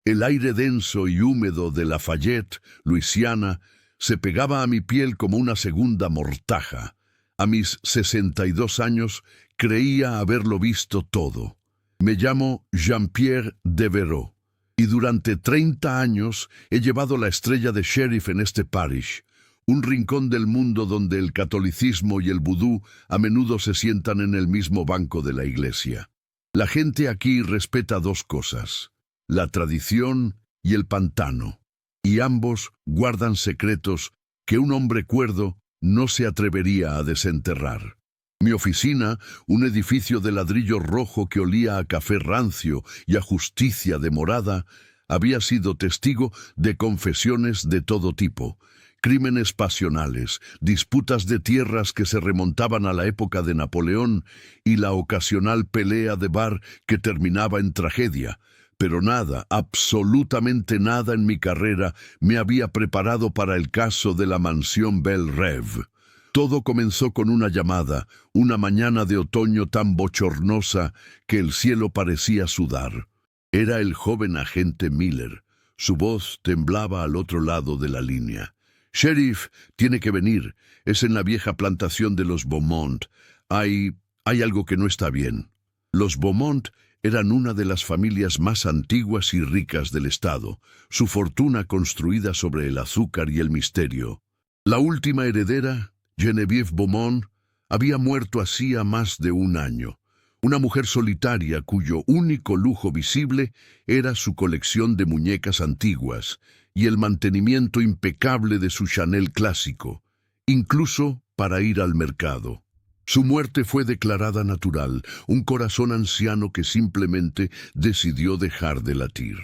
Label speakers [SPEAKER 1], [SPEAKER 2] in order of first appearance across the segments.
[SPEAKER 1] El aire denso y húmedo de Lafayette, Luisiana, se pegaba a mi piel como una segunda mortaja. A mis 62 años creía haberlo visto todo. Me llamo Jean-Pierre Devereaux y durante 30 años he llevado la estrella de sheriff en este parish, un rincón del mundo donde el catolicismo y el vudú a menudo se sientan en el mismo banco de la iglesia. La gente aquí respeta dos cosas: la tradición y el pantano, y ambos guardan secretos que un hombre cuerdo no se atrevería a desenterrar. Mi oficina, un edificio de ladrillo rojo que olía a café rancio y a justicia demorada, había sido testigo de confesiones de todo tipo: crímenes pasionales, disputas de tierras que se remontaban a la época de Napoleón y la ocasional pelea de bar que terminaba en tragedia. Pero nada, absolutamente nada en mi carrera me había preparado para el caso de la mansión Belle Rêve. Todo comenzó con una llamada, una mañana de otoño tan bochornosa que el cielo parecía sudar. Era el joven agente Miller. Su voz temblaba al otro lado de la línea. «Sheriff, tiene que venir. Es en la vieja plantación de los Beaumont. Hay algo que no está bien». Los Beaumont eran una de las familias más antiguas y ricas del estado, su fortuna construida sobre el azúcar y el misterio. La última heredera, Genevieve Beaumont, había muerto hacía más de un año. Una mujer solitaria cuyo único lujo visible era su colección de muñecas antiguas y el mantenimiento impecable de su Chanel clásico, incluso para ir al mercado. Su muerte fue declarada natural, un corazón anciano que simplemente decidió dejar de latir.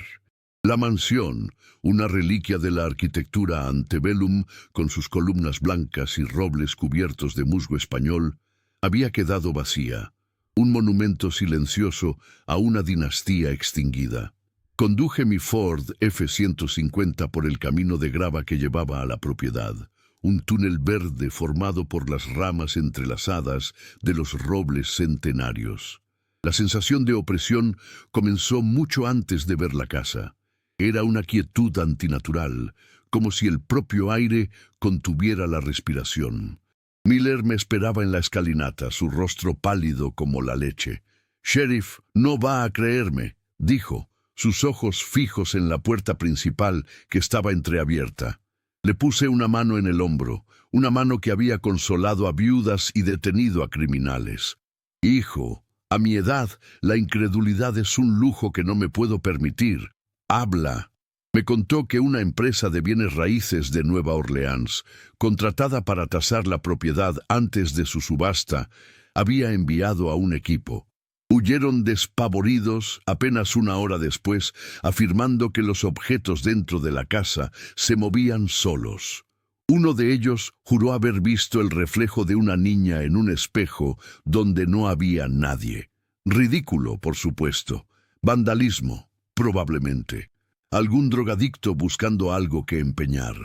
[SPEAKER 1] La mansión, una reliquia de la arquitectura antebellum, con sus columnas blancas y robles cubiertos de musgo español, había quedado vacía, un monumento silencioso a una dinastía extinguida. Conduje mi Ford F-150 por el camino de grava que llevaba a la propiedad, un túnel verde formado por las ramas entrelazadas de los robles centenarios. La sensación de opresión comenzó mucho antes de ver la casa. Era una quietud antinatural, como si el propio aire contuviera la respiración. Miller me esperaba en la escalinata, su rostro pálido como la leche. «Sheriff, no va a creerme», dijo, sus ojos fijos en la puerta principal que estaba entreabierta. Le puse una mano en el hombro, una mano que había consolado a viudas y detenido a criminales. «Hijo, a mi edad, la incredulidad es un lujo que no me puedo permitir. Habla». Me contó que una empresa de bienes raíces de Nueva Orleans, contratada para tasar la propiedad antes de su subasta, había enviado a un equipo. Huyeron despavoridos apenas una hora después, afirmando que los objetos dentro de la casa se movían solos. Uno de ellos juró haber visto el reflejo de una niña en un espejo donde no había nadie. Ridículo, por supuesto. Vandalismo, probablemente. Algún drogadicto buscando algo que empeñar.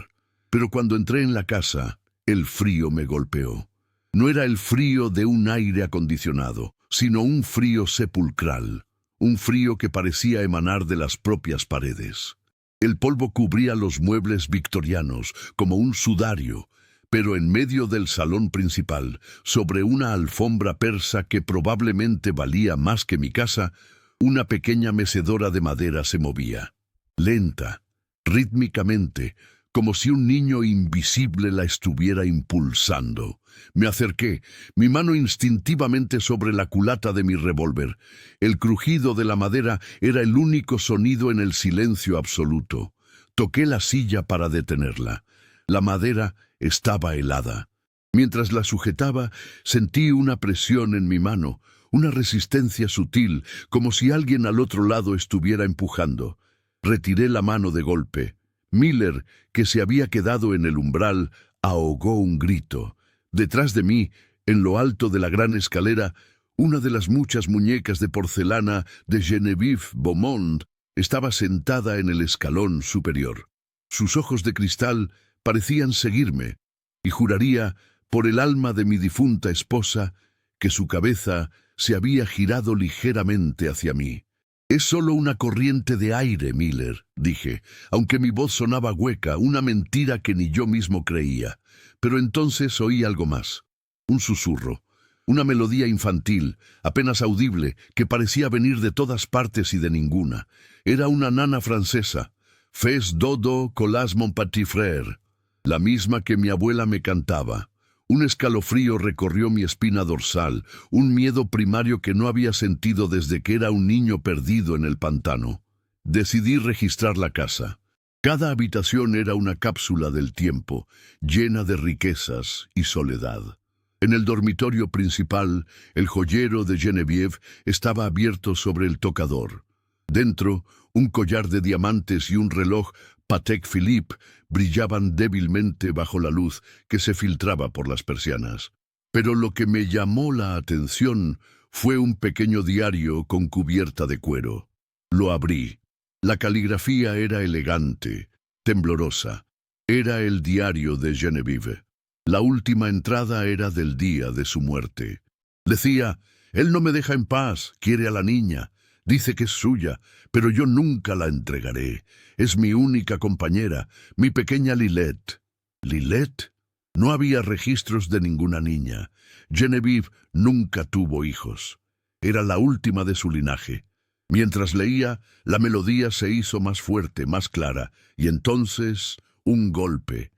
[SPEAKER 1] Pero cuando entré en la casa, el frío me golpeó. No era el frío de un aire acondicionado, sino un frío sepulcral, un frío que parecía emanar de las propias paredes. El polvo cubría los muebles victorianos como un sudario, pero en medio del salón principal, sobre una alfombra persa que probablemente valía más que mi casa, una pequeña mecedora de madera se movía. Lenta, rítmicamente, como si un niño invisible la estuviera impulsando. Me acerqué, mi mano instintivamente sobre la culata de mi revólver. El crujido de la madera era el único sonido en el silencio absoluto. Toqué la silla para detenerla. La madera estaba helada. Mientras la sujetaba, sentí una presión en mi mano, una resistencia sutil, como si alguien al otro lado estuviera empujando. Retiré la mano de golpe. Miller, que se había quedado en el umbral, ahogó un grito. Detrás de mí, en lo alto de la gran escalera, una de las muchas muñecas de porcelana de Genevieve Beaumont estaba sentada en el escalón superior. Sus ojos de cristal parecían seguirme, y juraría, por el alma de mi difunta esposa, que su cabeza se había girado ligeramente hacia mí. Es solo una corriente de aire, Miller, dije, aunque mi voz sonaba hueca, una mentira que ni yo mismo creía. Pero entonces oí algo más. Un susurro. Una melodía infantil, apenas audible, que parecía venir de todas partes y de ninguna. Era una nana francesa. Fes dodo colas mon petit frère. La misma que mi abuela me cantaba. Un escalofrío recorrió mi espina dorsal, un miedo primario que no había sentido desde que era un niño perdido en el pantano. Decidí registrar la casa. Cada habitación era una cápsula del tiempo, llena de riquezas y soledad. En el dormitorio principal, el joyero de Genevieve estaba abierto sobre el tocador. Dentro, un collar de diamantes y un reloj Patek Philippe brillaban débilmente bajo la luz que se filtraba por las persianas. Pero lo que me llamó la atención fue un pequeño diario con cubierta de cuero. Lo abrí. La caligrafía era elegante, temblorosa. Era el diario de Genevieve. La última entrada era del día de su muerte. Decía: «Él no me deja en paz, quiere a la niña. Dice que es suya, pero yo nunca la entregaré. Es mi única compañera, mi pequeña Lilette». ¿Lilette? No había registros de ninguna niña. Genevieve nunca tuvo hijos. Era la última de su linaje. Mientras leía, la melodía se hizo más fuerte, más clara, y entonces un golpe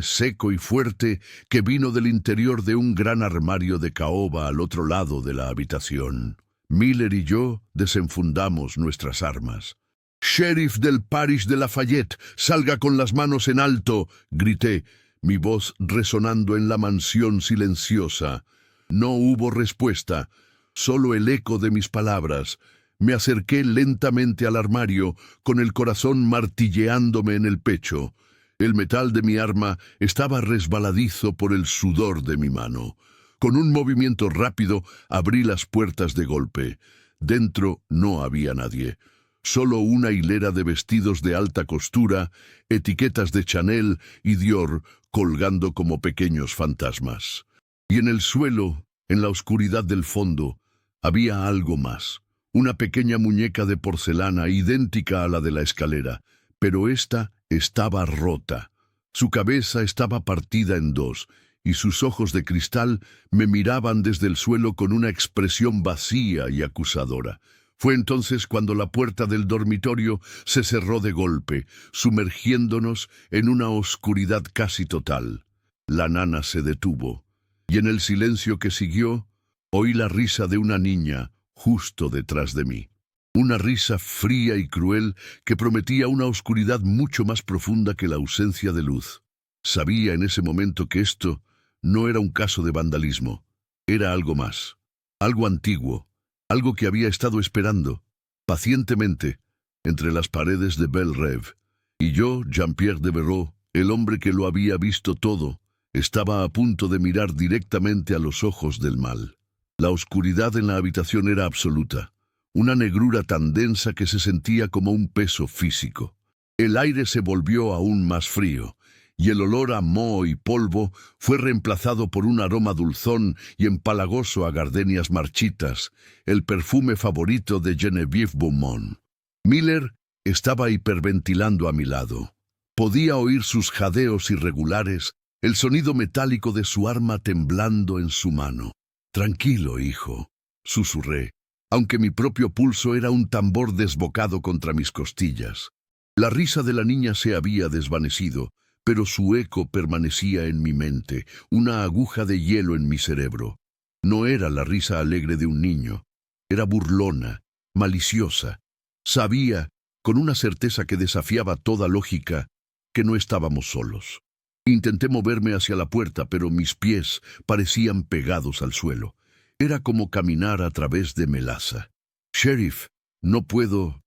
[SPEAKER 1] seco y fuerte que vino del interior de un gran armario de caoba al otro lado de la habitación. Miller y yo desenfundamos nuestras armas. «Sheriff del Parish de Lafayette, salga con las manos en alto», grité, mi voz resonando en la mansión silenciosa. No hubo respuesta, solo el eco de mis palabras. Me acerqué lentamente al armario, con el corazón martilleándome en el pecho. El metal de mi arma estaba resbaladizo por el sudor de mi mano. Con un movimiento rápido abrí las puertas de golpe. Dentro no había nadie. Solo una hilera de vestidos de alta costura, etiquetas de Chanel y Dior colgando como pequeños fantasmas. Y en el suelo, en la oscuridad del fondo, había algo más. Una pequeña muñeca de porcelana idéntica a la de la escalera, pero esta estaba rota. Su cabeza estaba partida en dos, y sus ojos de cristal me miraban desde el suelo con una expresión vacía y acusadora. Fue entonces cuando la puerta del dormitorio se cerró de golpe, sumergiéndonos en una oscuridad casi total. La nana se detuvo, y en el silencio que siguió, oí la risa de una niña justo detrás de mí. Una risa fría y cruel que prometía una oscuridad mucho más profunda que la ausencia de luz. Sabía en ese momento que esto no era un caso de vandalismo, era algo más, algo antiguo, algo que había estado esperando, pacientemente, entre las paredes de Belle Rêve. Y yo, Jean-Pierre Devereux, el hombre que lo había visto todo, estaba a punto de mirar directamente a los ojos del mal. La oscuridad en la habitación era absoluta, una negrura tan densa que se sentía como un peso físico. El aire se volvió aún más frío, y el olor a moho y polvo fue reemplazado por un aroma dulzón y empalagoso a gardenias marchitas, el perfume favorito de Genevieve Beaumont. Miller estaba hiperventilando a mi lado. Podía oír sus jadeos irregulares, el sonido metálico de su arma temblando en su mano. «Tranquilo, hijo», susurré, aunque mi propio pulso era un tambor desbocado contra mis costillas. La risa de la niña se había desvanecido, pero su eco permanecía en mi mente, una aguja de hielo en mi cerebro. No era la risa alegre de un niño, era burlona, maliciosa. Sabía, con una certeza que desafiaba toda lógica, que no estábamos solos. Intenté moverme hacia la puerta, pero mis pies parecían pegados al suelo. Era como caminar a través de melaza. «Sheriff, no puedo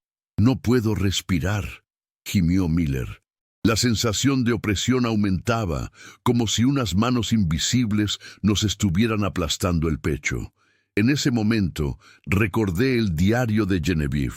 [SPEAKER 1] respirar», gimió Miller. La sensación de opresión aumentaba, como si unas manos invisibles nos estuvieran aplastando el pecho. En ese momento recordé el diario de Genevieve.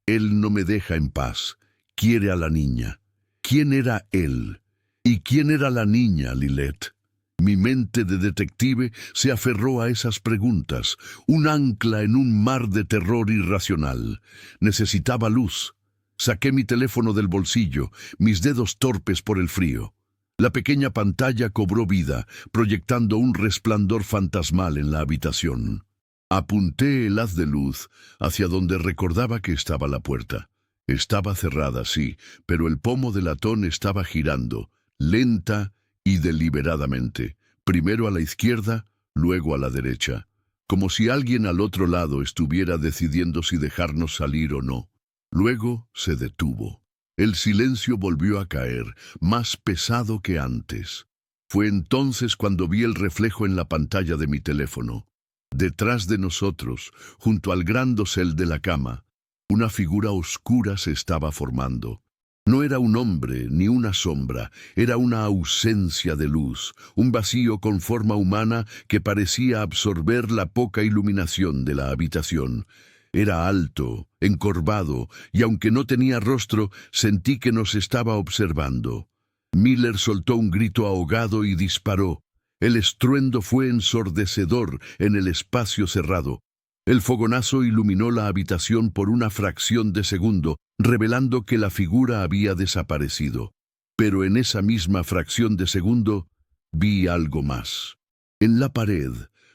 [SPEAKER 1] Él no me deja en paz, quiere a la niña. ¿Quién era él? ¿Y quién era la niña, Lilette? Mi mente de detective se aferró a esas preguntas, un ancla en un mar de terror irracional. Necesitaba luz. Saqué mi teléfono del bolsillo, mis dedos torpes por el frío. La pequeña pantalla cobró vida, proyectando un resplandor fantasmal en la habitación. Apunté el haz de luz hacia donde recordaba que estaba la puerta. Estaba cerrada, sí, pero el pomo del latón estaba girando, lenta y deliberadamente, primero a la izquierda, luego a la derecha, como si alguien al otro lado estuviera decidiendo si dejarnos salir o no. Luego se detuvo. El silencio volvió a caer, más pesado que antes. Fue entonces cuando vi el reflejo en la pantalla de mi teléfono. Detrás de nosotros, junto al gran dosel de la cama, una figura oscura se estaba formando. No era un hombre ni una sombra, era una ausencia de luz, un vacío con forma humana que parecía absorber la poca iluminación de la habitación. Era alto, encorvado, y aunque no tenía rostro, sentí que nos estaba observando. Miller soltó un grito ahogado y disparó. El estruendo fue ensordecedor en el espacio cerrado. El fogonazo iluminó la habitación por una fracción de segundo, revelando que la figura había desaparecido. Pero en esa misma fracción de segundo, vi algo más. En la pared,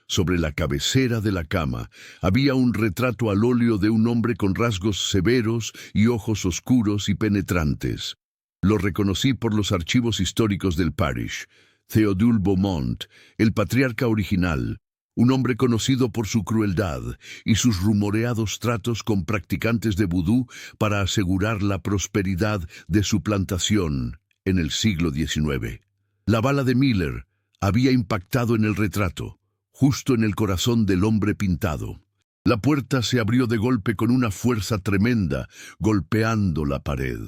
[SPEAKER 1] sobre la cabecera de la cama, había un retrato al óleo de un hombre con rasgos severos y ojos oscuros y penetrantes. Lo reconocí por los archivos históricos del parish. Théodule Beaumont, el patriarca original, un hombre conocido por su crueldad y sus rumoreados tratos con practicantes de vudú para asegurar la prosperidad de su plantación en el siglo XIX. La bala de Miller había impactado en el retrato, justo en el corazón del hombre pintado. La puerta se abrió de golpe con una fuerza tremenda, golpeando la pared.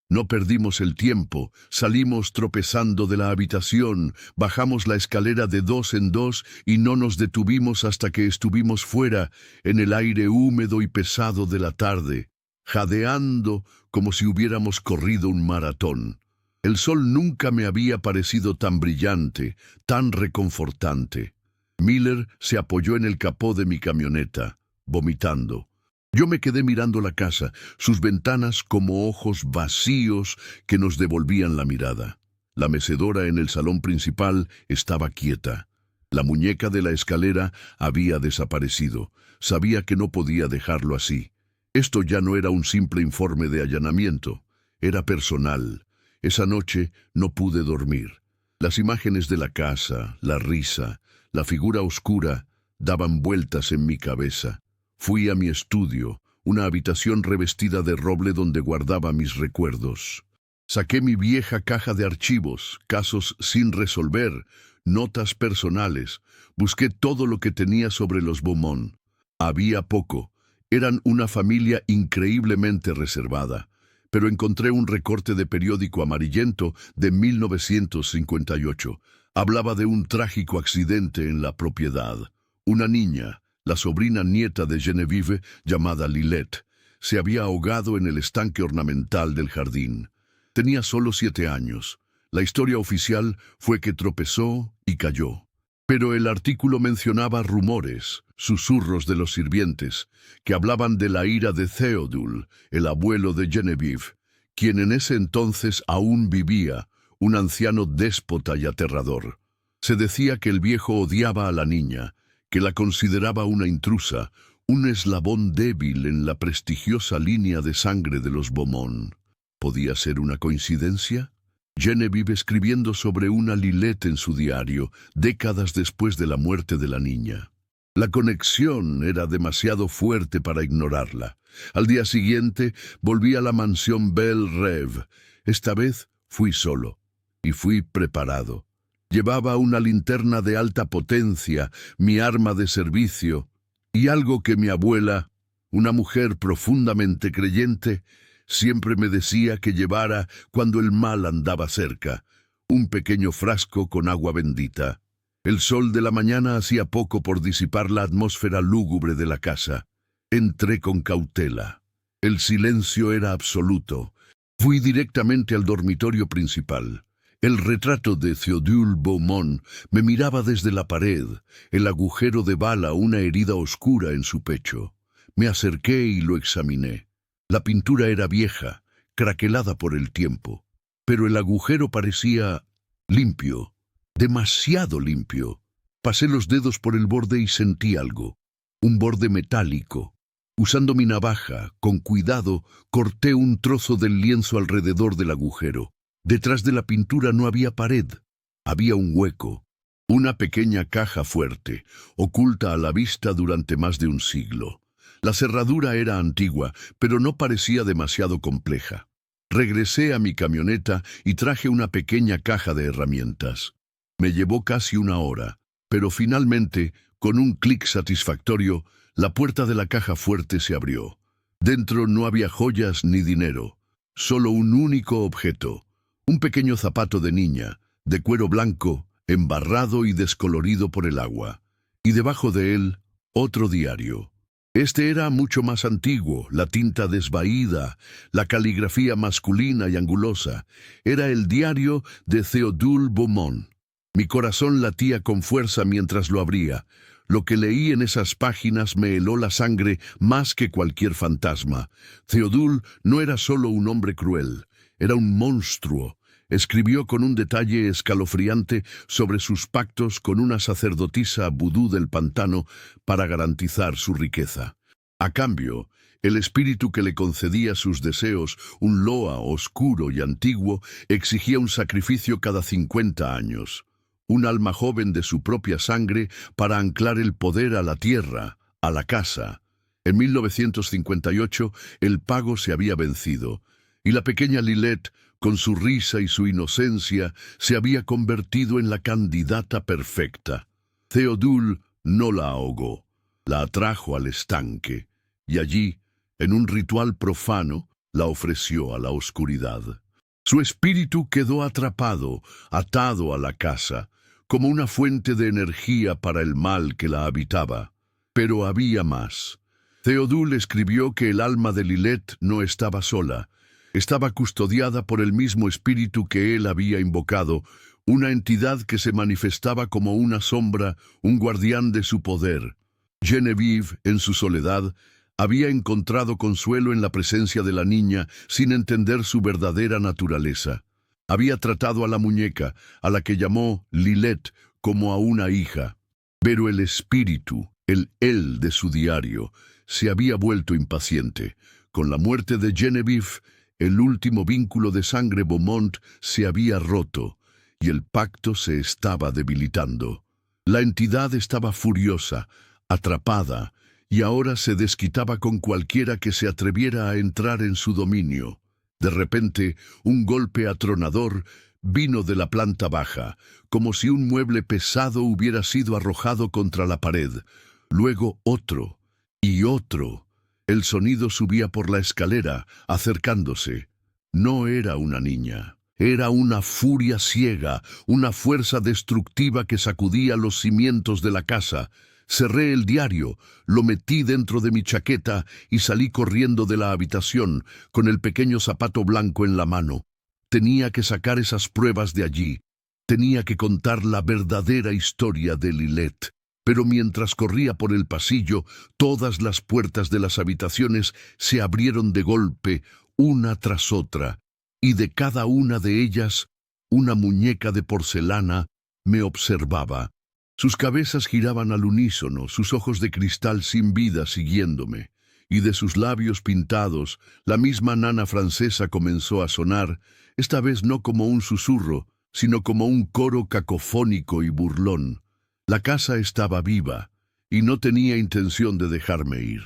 [SPEAKER 1] No perdimos el tiempo, salimos tropezando de la habitación, bajamos la escalera de 2 en 2 y no nos detuvimos hasta que estuvimos fuera, en el aire húmedo y pesado de la tarde, jadeando como si hubiéramos corrido un maratón. El sol nunca me había parecido tan brillante, tan reconfortante. Miller se apoyó en el capó de mi camioneta, vomitando. Yo me quedé mirando la casa, sus ventanas como ojos vacíos que nos devolvían la mirada. La mecedora en el salón principal estaba quieta. La muñeca de la escalera había desaparecido. Sabía que no podía dejarlo así. Esto ya no era un simple informe de allanamiento. Era personal. Esa noche no pude dormir. Las imágenes de la casa, la risa, la figura oscura, daban vueltas en mi cabeza. Fui a mi estudio, una habitación revestida de roble donde guardaba mis recuerdos. Saqué mi vieja caja de archivos, casos sin resolver, notas personales. Busqué todo lo que tenía sobre los Beaumont. Había poco. Eran una familia increíblemente reservada. Pero encontré un recorte de periódico amarillento de 1958. Hablaba de un trágico accidente en la propiedad. Una niña, la sobrina nieta de Genevieve, llamada Lilette, se había ahogado en el estanque ornamental del jardín. Tenía solo 7 años. La historia oficial fue que tropezó y cayó. Pero el artículo mencionaba rumores, susurros de los sirvientes, que hablaban de la ira de Théodule, el abuelo de Genevieve, quien en ese entonces aún vivía, un anciano déspota y aterrador. Se decía que el viejo odiaba a la niña, que la consideraba una intrusa, un eslabón débil en la prestigiosa línea de sangre de los Beaumont. ¿Podía ser una coincidencia? Genevieve escribiendo sobre una Lilette en su diario, décadas después de la muerte de la niña. La conexión era demasiado fuerte para ignorarla. Al día siguiente volví a la mansión Belle Rêve. Esta vez fui solo, y fui preparado. Llevaba una linterna de alta potencia, mi arma de servicio, y algo que mi abuela, una mujer profundamente creyente, siempre me decía que llevara cuando el mal andaba cerca, un pequeño frasco con agua bendita. El sol de la mañana hacía poco por disipar la atmósfera lúgubre de la casa. Entré con cautela. El silencio era absoluto. Fui directamente al dormitorio principal. El retrato de Théodule Beaumont me miraba desde la pared, el agujero de bala, una herida oscura en su pecho. Me acerqué y lo examiné. La pintura era vieja, craquelada por el tiempo, pero el agujero parecía limpio, demasiado limpio. Pasé los dedos por el borde y sentí algo, un borde metálico. Usando mi navaja, con cuidado, corté un trozo del lienzo alrededor del agujero. Detrás de la pintura no había pared, había un hueco, una pequeña caja fuerte, oculta a la vista durante más de un siglo. La cerradura era antigua, pero no parecía demasiado compleja. Regresé a mi camioneta y traje una pequeña caja de herramientas. Me llevó casi una hora, pero finalmente, con un clic satisfactorio, la puerta de la caja fuerte se abrió. Dentro no había joyas ni dinero, solo un único objeto. Un pequeño zapato de niña, de cuero blanco, embarrado y descolorido por el agua. Y debajo de él, otro diario. Este era mucho más antiguo, la tinta desvaída, la caligrafía masculina y angulosa. Era el diario de Théodule Beaumont. Mi corazón latía con fuerza mientras lo abría. Lo que leí en esas páginas me heló la sangre más que cualquier fantasma. Théodule no era solo un hombre cruel. Era un monstruo. Escribió con un detalle escalofriante sobre sus pactos con una sacerdotisa vudú del pantano para garantizar su riqueza. A cambio, el espíritu que le concedía sus deseos, un Loa oscuro y antiguo, exigía un sacrificio cada 50 años. Un alma joven de su propia sangre para anclar el poder a la tierra, a la casa. En 1958, el pago se había vencido, y la pequeña Lilette, con su risa y su inocencia, se había convertido en la candidata perfecta. Théodule no la ahogó, la atrajo al estanque, y allí, en un ritual profano, la ofreció a la oscuridad. Su espíritu quedó atrapado, atado a la casa, como una fuente de energía para el mal que la habitaba. Pero había más. Théodule escribió que el alma de Lilette no estaba sola. Estaba custodiada por el mismo espíritu que él había invocado, una entidad que se manifestaba como una sombra, un guardián de su poder. Geneviève, en su soledad, había encontrado consuelo en la presencia de la niña sin entender su verdadera naturaleza. Había tratado a la muñeca, a la que llamó Lilette, como a una hija. Pero el espíritu, el él de su diario, se había vuelto impaciente. Con la muerte de Geneviève, el último vínculo de sangre Beaumont se había roto y el pacto se estaba debilitando. La entidad estaba furiosa, atrapada, y ahora se desquitaba con cualquiera que se atreviera a entrar en su dominio. De repente, un golpe atronador vino de la planta baja, como si un mueble pesado hubiera sido arrojado contra la pared. Luego otro y otro. El sonido subía por la escalera, acercándose. No era una niña. Era una furia ciega, una fuerza destructiva que sacudía los cimientos de la casa. Cerré el diario, lo metí dentro de mi chaqueta y salí corriendo de la habitación, con el pequeño zapato blanco en la mano. Tenía que sacar esas pruebas de allí. Tenía que contar la verdadera historia de Lilette. Pero mientras corría por el pasillo, todas las puertas de las habitaciones se abrieron de golpe, una tras otra, y de cada una de ellas, una muñeca de porcelana me observaba. Sus cabezas giraban al unísono, sus ojos de cristal sin vida siguiéndome, y de sus labios pintados, la misma nana francesa comenzó a sonar, esta vez no como un susurro, sino como un coro cacofónico y burlón. La casa estaba viva, y no tenía intención de dejarme ir.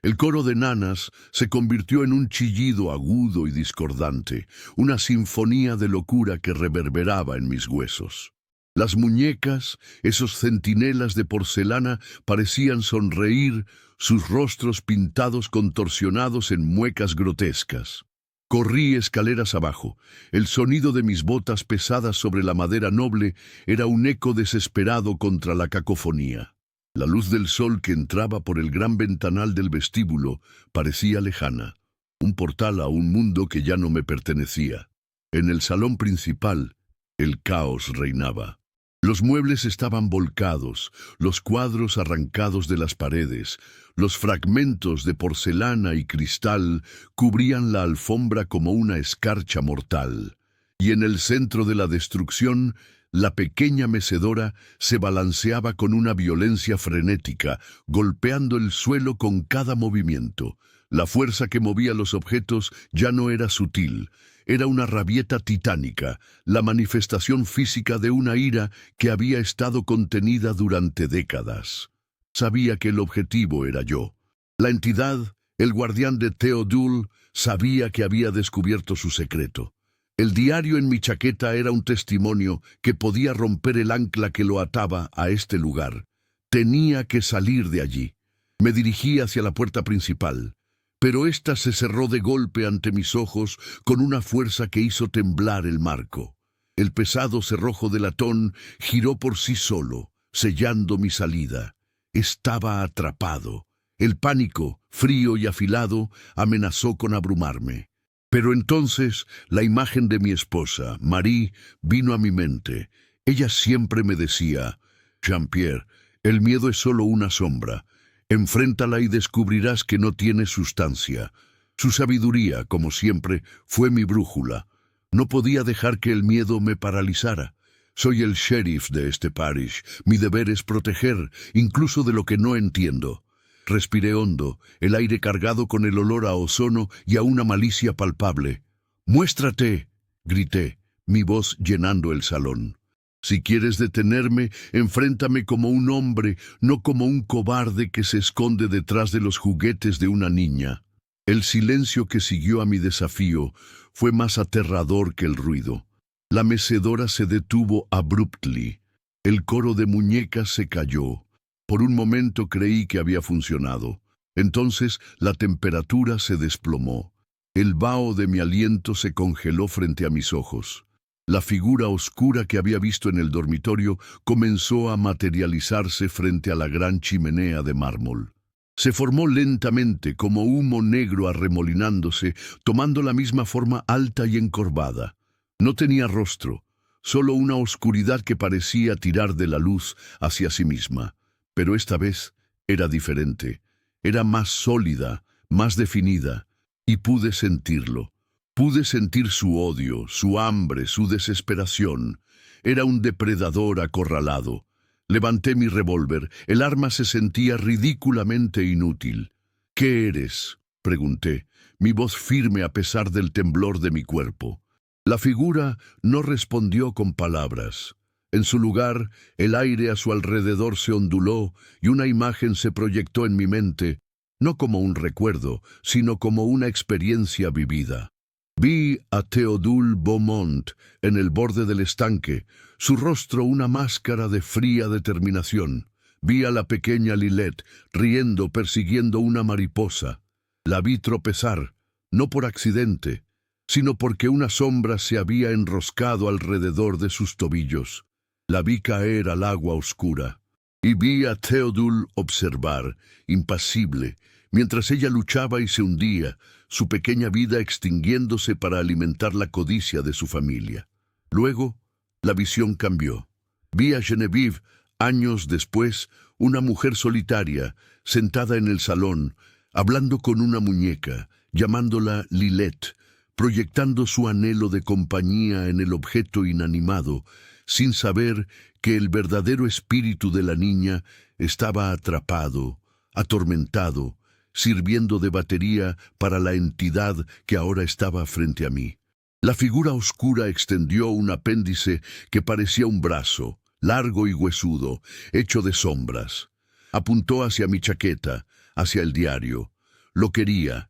[SPEAKER 1] El coro de nanas se convirtió en un chillido agudo y discordante, una sinfonía de locura que reverberaba en mis huesos. Las muñecas, esos centinelas de porcelana, parecían sonreír, sus rostros pintados contorsionados en muecas grotescas. Corrí escaleras abajo. El sonido de mis botas pesadas sobre la madera noble era un eco desesperado contra la cacofonía. La luz del sol que entraba por el gran ventanal del vestíbulo parecía lejana, un portal a un mundo que ya no me pertenecía. En el salón principal, El caos reinaba. Los muebles estaban volcados, los cuadros arrancados de las paredes, los fragmentos de porcelana y cristal cubrían la alfombra como una escarcha mortal. Y en el centro de la destrucción, la pequeña mecedora se balanceaba con una violencia frenética, golpeando el suelo con cada movimiento. La fuerza que movía los objetos ya no era sutil, era una rabieta titánica, la manifestación física de una ira que había estado contenida durante décadas. Sabía que el objetivo era yo. La entidad, el guardián de Théodule, sabía que había descubierto su secreto. El diario en mi chaqueta era un testimonio que podía romper el ancla que lo ataba a este lugar. Tenía que salir de allí. Me dirigí hacia la puerta principal, pero ésta se cerró de golpe ante mis ojos con una fuerza que hizo temblar el marco. El pesado cerrojo de latón giró por sí solo, sellando mi salida. Estaba atrapado. El pánico, frío y afilado, amenazó con abrumarme. Pero entonces la imagen de mi esposa, Marie, vino a mi mente. Ella siempre me decía: Jean-Pierre, el miedo es solo una sombra. Enfréntala y descubrirás que no tiene sustancia. Su sabiduría, como siempre, fue mi brújula. No podía dejar que el miedo me paralizara. Soy el sheriff de este parish. Mi deber es proteger, incluso de lo que no entiendo. Respiré hondo, el aire cargado con el olor a ozono y a una malicia palpable. «¡Muéstrate!», grité, mi voz llenando el salón. «Si quieres detenerme, enfréntame como un hombre, no como un cobarde que se esconde detrás de los juguetes de una niña». El silencio que siguió a mi desafío fue más aterrador que el ruido. La mecedora se detuvo abruptly. El coro de muñecas se cayó. Por un momento creí que había funcionado. Entonces la temperatura se desplomó. El vaho de mi aliento se congeló frente a mis ojos. La figura oscura que había visto en el dormitorio comenzó a materializarse frente a la gran chimenea de mármol. Se formó lentamente como humo negro arremolinándose, tomando la misma forma alta y encorvada. No tenía rostro, solo una oscuridad que parecía tirar de la luz hacia sí misma. Pero esta vez era diferente, era más sólida, más definida, y pude sentirlo. Pude sentir su odio, su hambre, su desesperación. Era un depredador acorralado. Levanté mi revólver, el arma se sentía ridículamente inútil. «¿Qué eres?», pregunté, mi voz firme a pesar del temblor de mi cuerpo. La figura no respondió con palabras. En su lugar, el aire a su alrededor se onduló y una imagen se proyectó en mi mente, no como un recuerdo, sino como una experiencia vivida. Vi a Théodule Beaumont en el borde del estanque, su rostro una máscara de fría determinación. Vi a la pequeña Lilette riendo persiguiendo una mariposa. La vi tropezar, no por accidente, sino porque una sombra se había enroscado alrededor de sus tobillos. La vi caer al agua oscura, y vi a Théodule observar, impasible, mientras ella luchaba y se hundía, su pequeña vida extinguiéndose para alimentar la codicia de su familia. Luego, la visión cambió. Vi a Genevieve, años después, una mujer solitaria, sentada en el salón, hablando con una muñeca, llamándola Lilette, proyectando su anhelo de compañía en el objeto inanimado, sin saber que el verdadero espíritu de la niña estaba atrapado, atormentado, sirviendo de batería para la entidad que ahora estaba frente a mí. La figura oscura extendió un apéndice que parecía un brazo, largo y huesudo, hecho de sombras. Apuntó hacia mi chaqueta, hacia el diario. Lo quería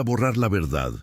[SPEAKER 1] borrar la verdad.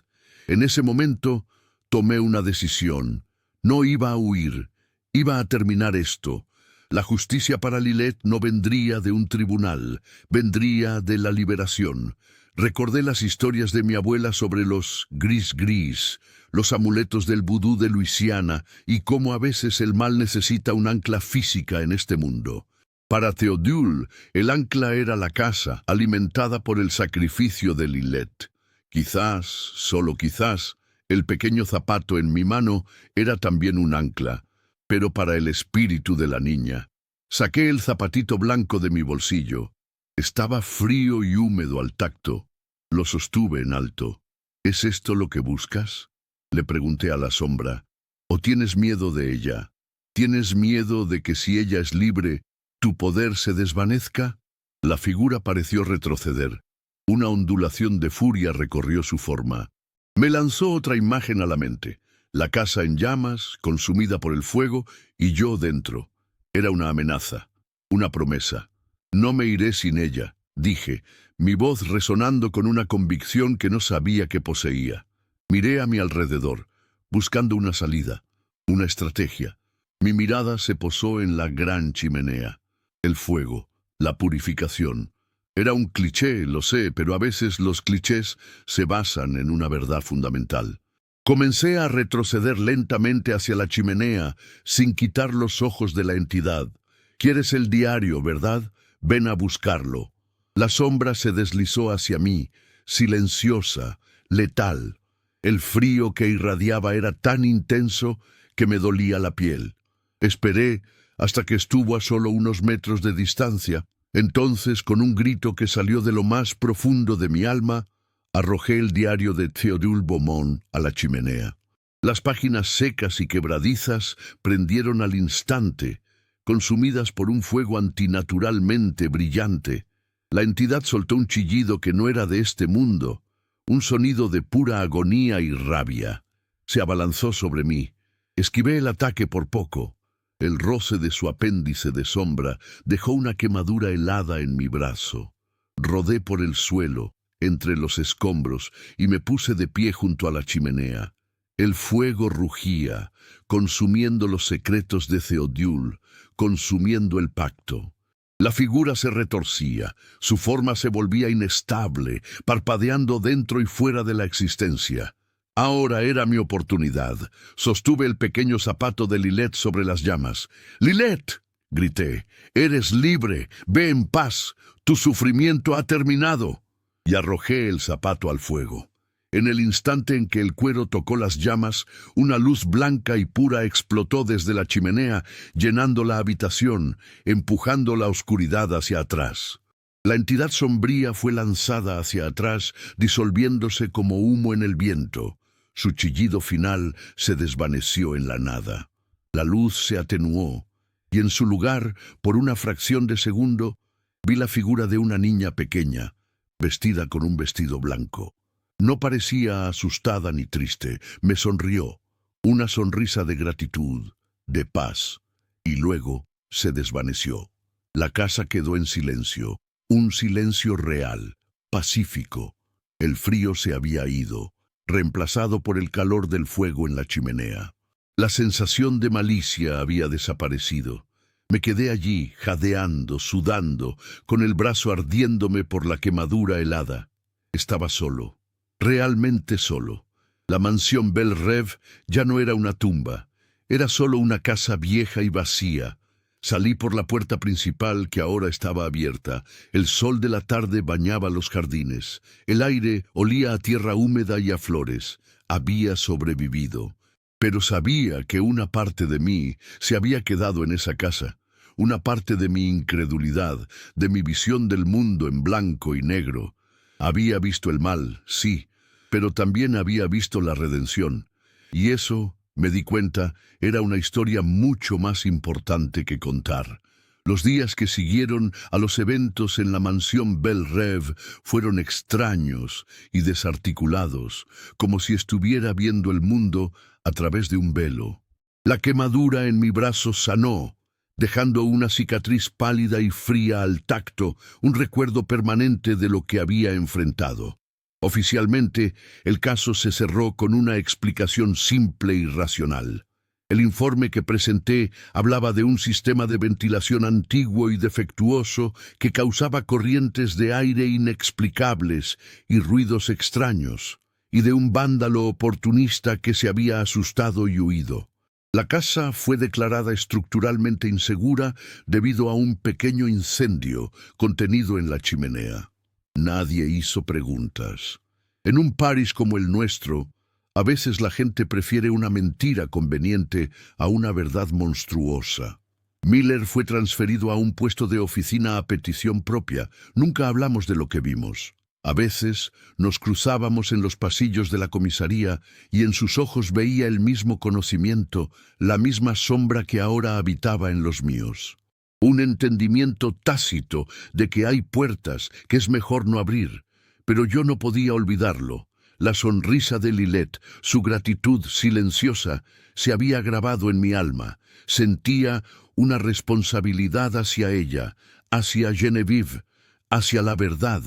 [SPEAKER 1] En ese momento tomé una decisión. No iba a huir. Iba a terminar esto. La justicia para Lilette no vendría de un tribunal, vendría de la liberación. Recordé las historias de mi abuela sobre los gris-gris, los amuletos del vudú de Luisiana y cómo a veces el mal necesita un ancla física en este mundo. Para Théodule, el ancla era la casa, alimentada por el sacrificio de Lilette. Quizás, solo quizás, El pequeño zapato en mi mano era también un ancla, pero para el espíritu de la niña. Saqué el zapatito blanco de mi bolsillo. Estaba frío y húmedo al tacto. Lo sostuve en alto. ¿Es esto lo que buscas?, le pregunté a la sombra. ¿O tienes miedo de ella? ¿Tienes miedo de que si ella es libre, tu poder se desvanezca? La figura pareció retroceder. Una ondulación de furia recorrió su forma. Me lanzó otra imagen a la mente. La casa en llamas, consumida por el fuego, y yo dentro. Era una amenaza, una promesa. No me iré sin ella, dije, mi voz resonando con una convicción que no sabía que poseía. Miré a mi alrededor, buscando una salida, una estrategia. Mi mirada se posó en la gran chimenea. El fuego, la purificación. Era un cliché, lo sé, pero a veces los clichés se basan en una verdad fundamental. Comencé a retroceder lentamente hacia la chimenea, sin quitar los ojos de la entidad. ¿Quieres el diario, verdad? Ven a buscarlo. La sombra se deslizó hacia mí, silenciosa, letal. El frío que irradiaba era tan intenso que me dolía la piel. Esperé hasta que estuvo a solo unos metros de distancia. Entonces, con un grito que salió de lo más profundo de mi alma, arrojé el diario de Théodule Beaumont a la chimenea. Las páginas secas y quebradizas prendieron al instante, consumidas por un fuego antinaturalmente brillante. La entidad soltó un chillido que no era de este mundo, un sonido de pura agonía y rabia. Se abalanzó sobre mí. Esquivé el ataque por poco. El roce de su apéndice de sombra dejó una quemadura helada en mi brazo. Rodé por el suelo, entre los escombros, y me puse de pie junto a la chimenea. El fuego rugía, consumiendo los secretos de Théodule, consumiendo el pacto. La figura se retorcía, su forma se volvía inestable, parpadeando dentro y fuera de la existencia. Ahora era mi oportunidad. Sostuve el pequeño zapato de Lilette sobre las llamas. «¡Lilette!», grité. «¡Eres libre! ¡Ve en paz! ¡Tu sufrimiento ha terminado!». Y arrojé el zapato al fuego. En el instante en que el cuero tocó las llamas, una luz blanca y pura explotó desde la chimenea, llenando la habitación, empujando la oscuridad hacia atrás. La entidad sombría fue lanzada hacia atrás, disolviéndose como humo en el viento. Su chillido final se desvaneció en la nada. La luz se atenuó, y en su lugar, por una fracción de segundo, vi la figura de una niña pequeña, vestida con un vestido blanco. No parecía asustada ni triste, me sonrió, una sonrisa de gratitud, de paz, y luego se desvaneció. La casa quedó en silencio, un silencio real, pacífico. El frío se había ido, reemplazado por el calor del fuego en la chimenea. La sensación de malicia había desaparecido. Me quedé allí, jadeando, sudando, con el brazo ardiéndome por la quemadura helada. Estaba solo, realmente solo. La mansión Belle Rêve ya no era una tumba, era solo una casa vieja y vacía. Salí por la puerta principal que ahora estaba abierta. El sol de la tarde bañaba los jardines. El aire olía a tierra húmeda y a flores. Había sobrevivido. Pero sabía que una parte de mí se había quedado en esa casa. Una parte de mi incredulidad, de mi visión del mundo en blanco y negro. Había visto el mal, sí, pero también había visto la redención. Y eso, me di cuenta, era una historia mucho más importante que contar. Los días que siguieron a los eventos en la mansión Belle Rêve fueron extraños y desarticulados, como si estuviera viendo el mundo a través de un velo. La quemadura en mi brazo sanó, dejando una cicatriz pálida y fría al tacto, un recuerdo permanente de lo que había enfrentado. Oficialmente, el caso se cerró con una explicación simple y racional. El informe que presenté hablaba de un sistema de ventilación antiguo y defectuoso que causaba corrientes de aire inexplicables y ruidos extraños, y de un vándalo oportunista que se había asustado y huido. La casa fue declarada estructuralmente insegura debido a un pequeño incendio contenido en la chimenea. Nadie hizo preguntas. En un país como el nuestro, A veces la gente prefiere una mentira conveniente a una verdad monstruosa. Miller fue transferido a un puesto de oficina a petición propia. Nunca hablamos de lo que vimos. A veces nos cruzábamos en los pasillos de la comisaría y en sus ojos veía el mismo conocimiento, la misma sombra que ahora habitaba en los míos. Un entendimiento tácito de que hay puertas que es mejor no abrir, pero yo no podía olvidarlo. La sonrisa de Lilette, su gratitud silenciosa, se había grabado en mi alma. Sentía una responsabilidad hacia ella, hacia Genevieve, hacia la verdad.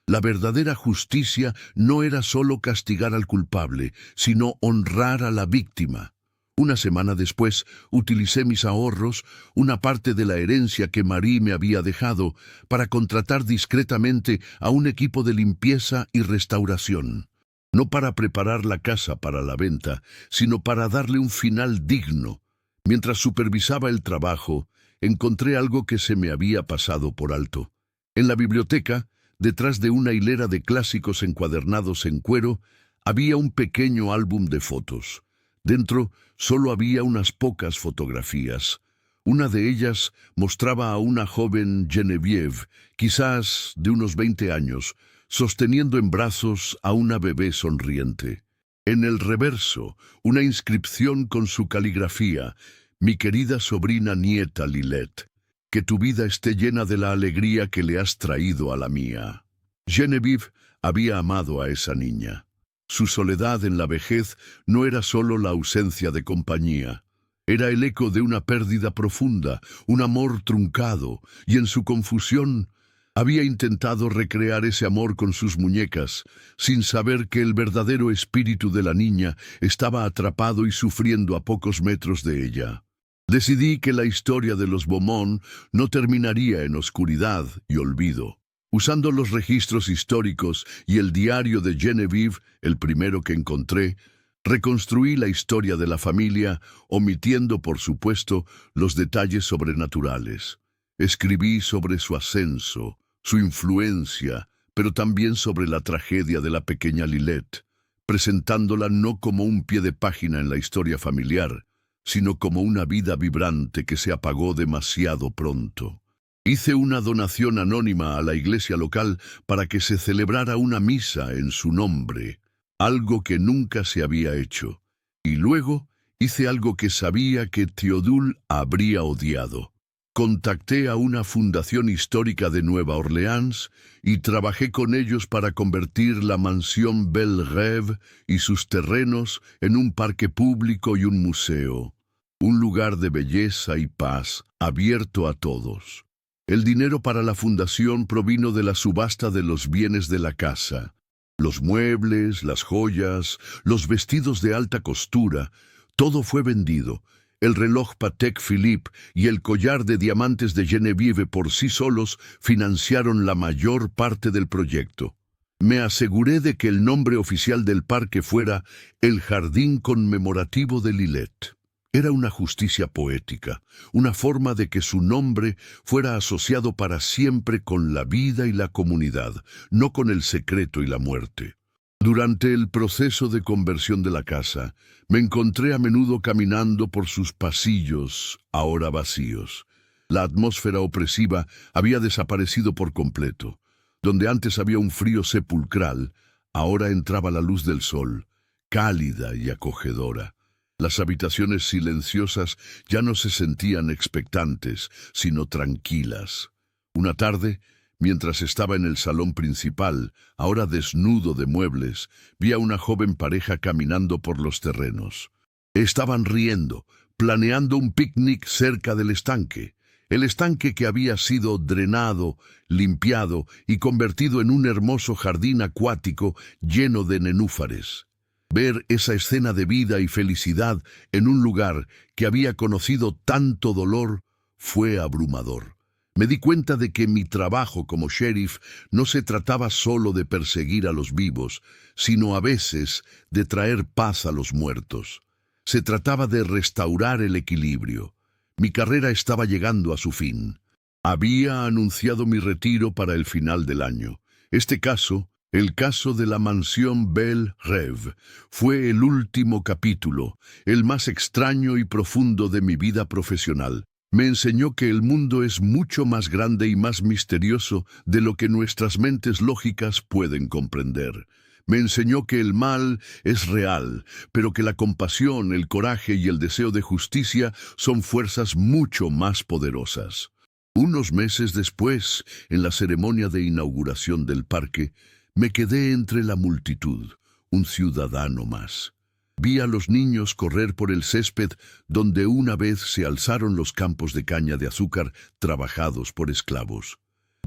[SPEAKER 1] La verdadera justicia no era solo castigar al culpable, sino honrar a la víctima. Una semana después, utilicé mis ahorros, una parte de la herencia que Marie me había dejado, para contratar discretamente a un equipo de limpieza y restauración. No para preparar la casa para la venta, sino para darle un final digno. Mientras supervisaba el trabajo, encontré algo que se me había pasado por alto. En la biblioteca, detrás de una hilera de clásicos encuadernados en cuero, había un pequeño álbum de fotos. Dentro solo había unas pocas fotografías. Una de ellas mostraba a una joven Genevieve, quizás de unos 20 años, sosteniendo en brazos a una bebé sonriente. En el reverso, una inscripción con su caligrafía: «Mi querida sobrina nieta Lilette, que tu vida esté llena de la alegría que le has traído a la mía». Genevieve había amado a esa niña. Su soledad en la vejez no era solo la ausencia de compañía. Era el eco de una pérdida profunda, un amor truncado, y en su confusión había intentado recrear ese amor con sus muñecas, sin saber que el verdadero espíritu de la niña estaba atrapado y sufriendo a pocos metros de ella. Decidí que la historia de los Beaumont no terminaría en oscuridad y olvido. Usando los registros históricos y el diario de Genevieve, el primero que encontré, reconstruí la historia de la familia, omitiendo, por supuesto, los detalles sobrenaturales. Escribí sobre su ascenso, su influencia, pero también sobre la tragedia de la pequeña Lilette, presentándola no como un pie de página en la historia familiar, sino como una vida vibrante que se apagó demasiado pronto. Hice una donación anónima a la iglesia local para que se celebrara una misa en su nombre, algo que nunca se había hecho. Y luego hice algo que sabía que Théodule habría odiado. Contacté a una fundación histórica de Nueva Orleans y trabajé con ellos para convertir la mansión Belle Rêve y sus terrenos en un parque público y un museo. Un lugar de belleza y paz, abierto a todos. El dinero para la fundación provino de la subasta de los bienes de la casa. Los muebles, las joyas, los vestidos de alta costura, todo fue vendido. El reloj Patek Philippe y el collar de diamantes de Genevieve por sí solos financiaron la mayor parte del proyecto. Me aseguré de que el nombre oficial del parque fuera el Jardín Conmemorativo de Lilette. Era una justicia poética, una forma de que su nombre fuera asociado para siempre con la vida y la comunidad, no con el secreto y la muerte. Durante el proceso de conversión de la casa, me encontré a menudo caminando por sus pasillos, ahora vacíos. La atmósfera opresiva había desaparecido por completo. Donde antes había un frío sepulcral, ahora entraba la luz del sol, cálida y acogedora. Las habitaciones silenciosas ya no se sentían expectantes, sino tranquilas. Una tarde, mientras estaba en el salón principal, ahora desnudo de muebles, vi a una joven pareja caminando por los terrenos. Estaban riendo, planeando un picnic cerca del estanque. El estanque que había sido drenado, limpiado y convertido en un hermoso jardín acuático lleno de nenúfares. Ver esa escena de vida y felicidad en un lugar que había conocido tanto dolor fue abrumador. Me di cuenta de que mi trabajo como sheriff no se trataba solo de perseguir a los vivos, sino a veces de traer paz a los muertos. Se trataba de restaurar el equilibrio. Mi carrera estaba llegando a su fin. Había anunciado mi retiro para el final del año. Este caso El caso de la mansión Belle Rêve fue el último capítulo, el más extraño y profundo de mi vida profesional. Me enseñó que el mundo es mucho más grande y más misterioso de lo que nuestras mentes lógicas pueden comprender. Me enseñó que el mal es real, pero que la compasión, el coraje y el deseo de justicia son fuerzas mucho más poderosas. Unos meses después, en la ceremonia de inauguración del parque, me quedé entre la multitud, un ciudadano más. Vi a los niños correr por el césped donde una vez se alzaron los campos de caña de azúcar trabajados por esclavos.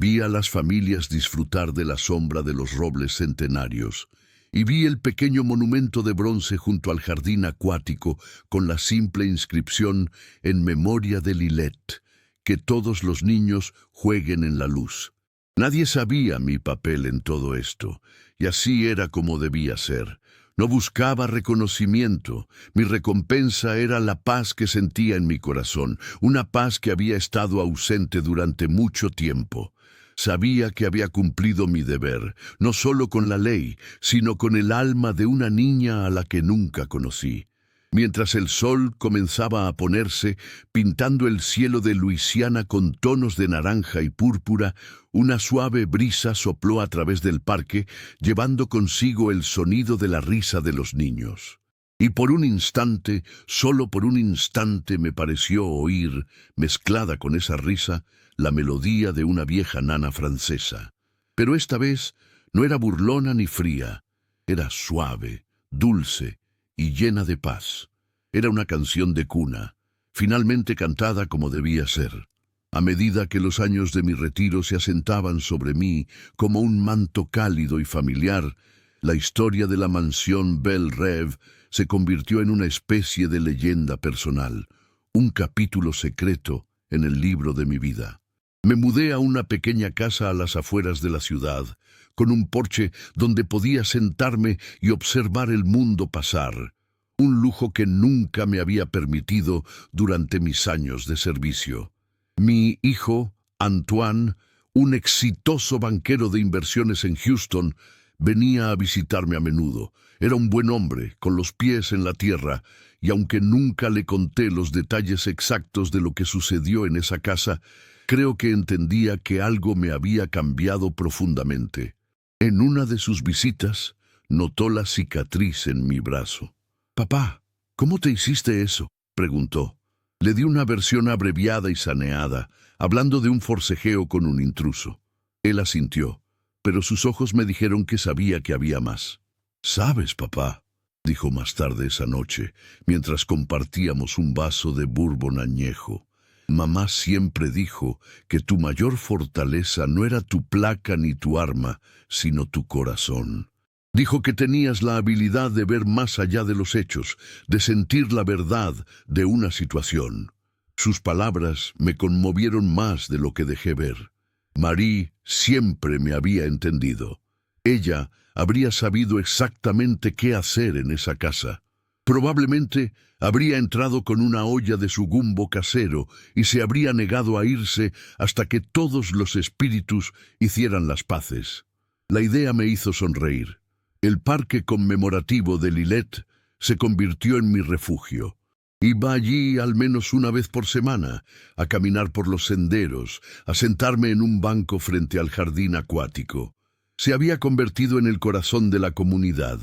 [SPEAKER 1] Vi a las familias disfrutar de la sombra de los robles centenarios, y vi el pequeño monumento de bronce junto al jardín acuático con la simple inscripción en memoria de Lilette, que todos los niños jueguen en la luz. Nadie sabía mi papel en todo esto, y así era como debía ser. No buscaba reconocimiento. Mi recompensa era la paz que sentía en mi corazón, una paz que había estado ausente durante mucho tiempo. Sabía que había cumplido mi deber, no solo con la ley, sino con el alma de una niña a la que nunca conocí. Mientras el sol comenzaba a ponerse, pintando el cielo de Luisiana con tonos de naranja y púrpura, una suave brisa sopló a través del parque, llevando consigo el sonido de la risa de los niños. Y por un instante, solo por un instante, me pareció oír, mezclada con esa risa, la melodía de una vieja nana francesa. Pero esta vez no era burlona ni fría, era suave, dulce y llena de paz. Era una canción de cuna, finalmente cantada como debía ser. A medida que los años de mi retiro se asentaban sobre mí como un manto cálido y familiar, la historia de la mansión Belle Rêve se convirtió en una especie de leyenda personal, un capítulo secreto en el libro de mi vida. Me mudé a una pequeña casa a las afueras de la ciudad, con un porche donde podía sentarme y observar el mundo pasar, un lujo que nunca me había permitido durante mis años de servicio. Mi hijo, Antoine, un exitoso banquero de inversiones en Houston, venía a visitarme a menudo. Era un buen hombre, con los pies en la tierra, y aunque nunca le conté los detalles exactos de lo que sucedió en esa casa, creo que entendía que algo me había cambiado profundamente. En una de sus visitas, notó la cicatriz en mi brazo. «Papá, ¿cómo te hiciste eso?», preguntó. Le di una versión abreviada y saneada, hablando de un forcejeo con un intruso. Él asintió, pero sus ojos me dijeron que sabía que había más. «¿Sabes, papá?», dijo más tarde esa noche, mientras compartíamos un vaso de bourbon añejo. «Mamá siempre dijo que tu mayor fortaleza no era tu placa ni tu arma, sino tu corazón. Dijo que tenías la habilidad de ver más allá de los hechos, de sentir la verdad de una situación». Sus palabras me conmovieron más de lo que dejé ver. Marie siempre me había entendido. Ella habría sabido exactamente qué hacer en esa casa. Probablemente habría entrado con una olla de su gumbo casero y se habría negado a irse hasta que todos los espíritus hicieran las paces. La idea me hizo sonreír. El parque conmemorativo de Lilette se convirtió en mi refugio. Iba allí al menos una vez por semana, a caminar por los senderos, a sentarme en un banco frente al jardín acuático. Se había convertido en el corazón de la comunidad.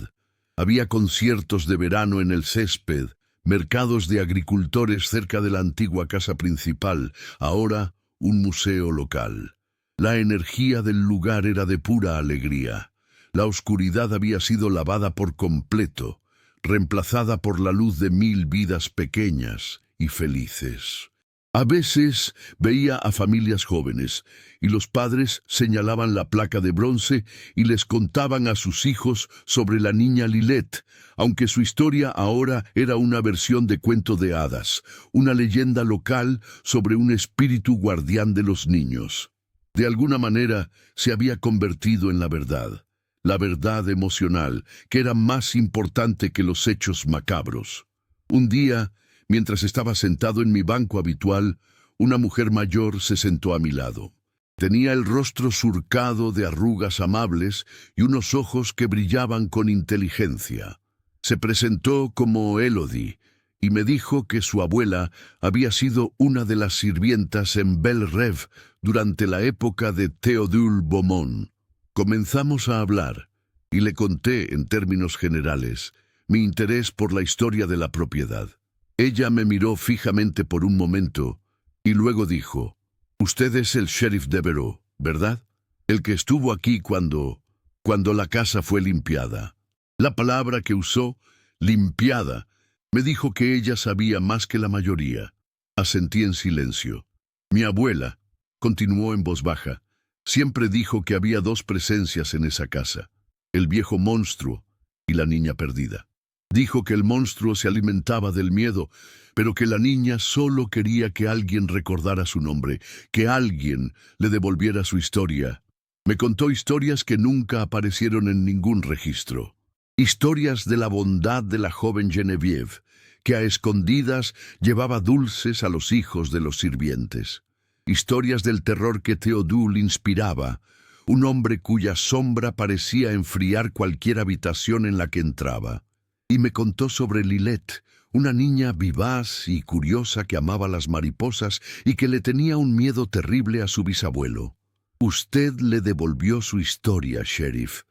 [SPEAKER 1] Había conciertos de verano en el césped, mercados de agricultores cerca de la antigua casa principal, ahora un museo local. La energía del lugar era de pura alegría. La oscuridad había sido lavada por completo, reemplazada por la luz de 1000 vidas pequeñas y felices. A veces veía a familias jóvenes, y los padres señalaban la placa de bronce y les contaban a sus hijos sobre la niña Lilette, aunque su historia ahora era una versión de cuento de hadas, una leyenda local sobre un espíritu guardián de los niños. De alguna manera se había convertido en la verdad emocional, que era más importante que los hechos macabros. Un día, mientras estaba sentado en mi banco habitual, una mujer mayor se sentó a mi lado. Tenía el rostro surcado de arrugas amables y unos ojos que brillaban con inteligencia. Se presentó como Elodie y me dijo que su abuela había sido una de las sirvientas en Belle Rêve durante la época de Théodule Beaumont. Comenzamos a hablar y le conté, en términos generales, mi interés por la historia de la propiedad. Ella me miró fijamente por un momento y luego dijo: «Usted es el sheriff Devereux, ¿verdad? El que estuvo aquí cuando la casa fue limpiada». La palabra que usó, limpiada, me dijo que ella sabía más que la mayoría. Asentí en silencio. Mi abuela, continuó en voz baja, siempre dijo que había dos presencias en esa casa: el viejo monstruo y la niña perdida. Dijo que el monstruo se alimentaba del miedo, pero que la niña solo quería que alguien recordara su nombre, que alguien le devolviera su historia. Me contó historias que nunca aparecieron en ningún registro. Historias de la bondad de la joven Geneviève, que a escondidas llevaba dulces a los hijos de los sirvientes. Historias del terror que Théodule inspiraba, un hombre cuya sombra parecía enfriar cualquier habitación en la que entraba. Y me contó sobre Lilette, una niña vivaz y curiosa que amaba las mariposas y que le tenía un miedo terrible a su bisabuelo. «Usted le devolvió su historia, sheriff»,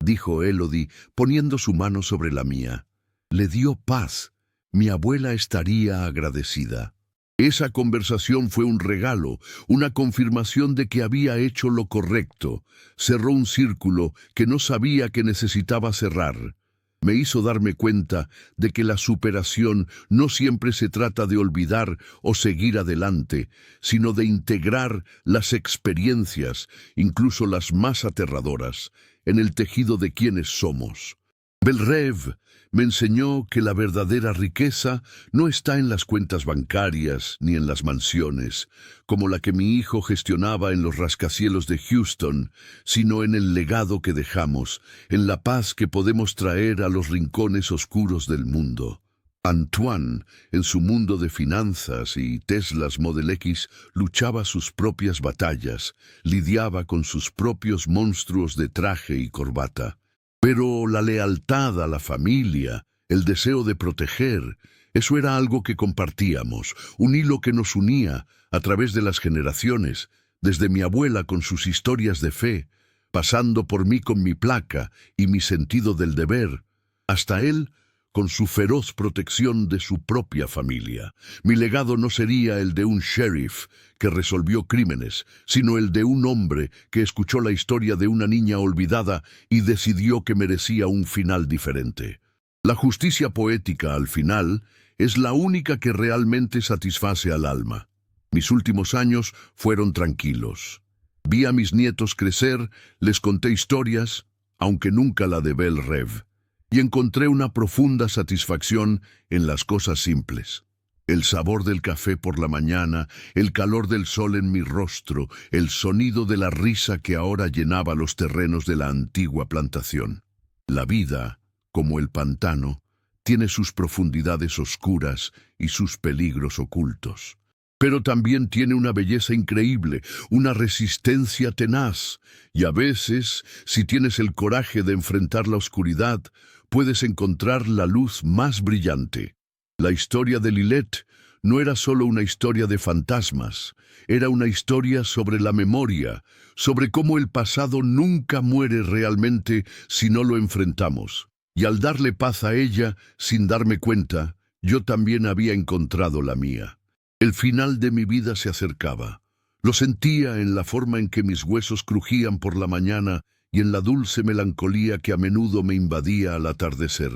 [SPEAKER 1] dijo Elodie, poniendo su mano sobre la mía. «Le dio paz. Mi abuela estaría agradecida». Esa conversación fue un regalo, una confirmación de que había hecho lo correcto. Cerró un círculo que no sabía que necesitaba cerrar. Me hizo darme cuenta de que la superación no siempre se trata de olvidar o seguir adelante, sino de integrar las experiencias, incluso las más aterradoras, en el tejido de quienes somos. Belle Rêve me enseñó que la verdadera riqueza no está en las cuentas bancarias ni en las mansiones, como la que mi hijo gestionaba en los rascacielos de Houston, sino en el legado que dejamos, en la paz que podemos traer a los rincones oscuros del mundo. Antoine, en su mundo de finanzas y Teslas Model X, luchaba sus propias batallas, lidiaba con sus propios monstruos de traje y corbata. Pero la lealtad a la familia, el deseo de proteger, eso era algo que compartíamos, un hilo que nos unía a través de las generaciones, desde mi abuela con sus historias de fe, pasando por mí con mi placa y mi sentido del deber, hasta él con su feroz protección de su propia familia. Mi legado no sería el de un sheriff que resolvió crímenes, sino el de un hombre que escuchó la historia de una niña olvidada y decidió que merecía un final diferente. La justicia poética, al final, es la única que realmente satisface al alma. Mis últimos años fueron tranquilos. Vi a mis nietos crecer, les conté historias, aunque nunca la de Belle Rêve, y encontré una profunda satisfacción en las cosas simples. El sabor del café por la mañana, el calor del sol en mi rostro, el sonido de la risa que ahora llenaba los terrenos de la antigua plantación. La vida, como el pantano, tiene sus profundidades oscuras y sus peligros ocultos. Pero también tiene una belleza increíble, una resistencia tenaz, y a veces, si tienes el coraje de enfrentar la oscuridad, puedes encontrar la luz más brillante. La historia de Lilette no era solo una historia de fantasmas, era una historia sobre la memoria, sobre cómo el pasado nunca muere realmente si no lo enfrentamos. Y al darle paz a ella, sin darme cuenta, yo también había encontrado la mía. El final de mi vida se acercaba. Lo sentía en la forma en que mis huesos crujían por la mañana y en la dulce melancolía que a menudo me invadía al atardecer.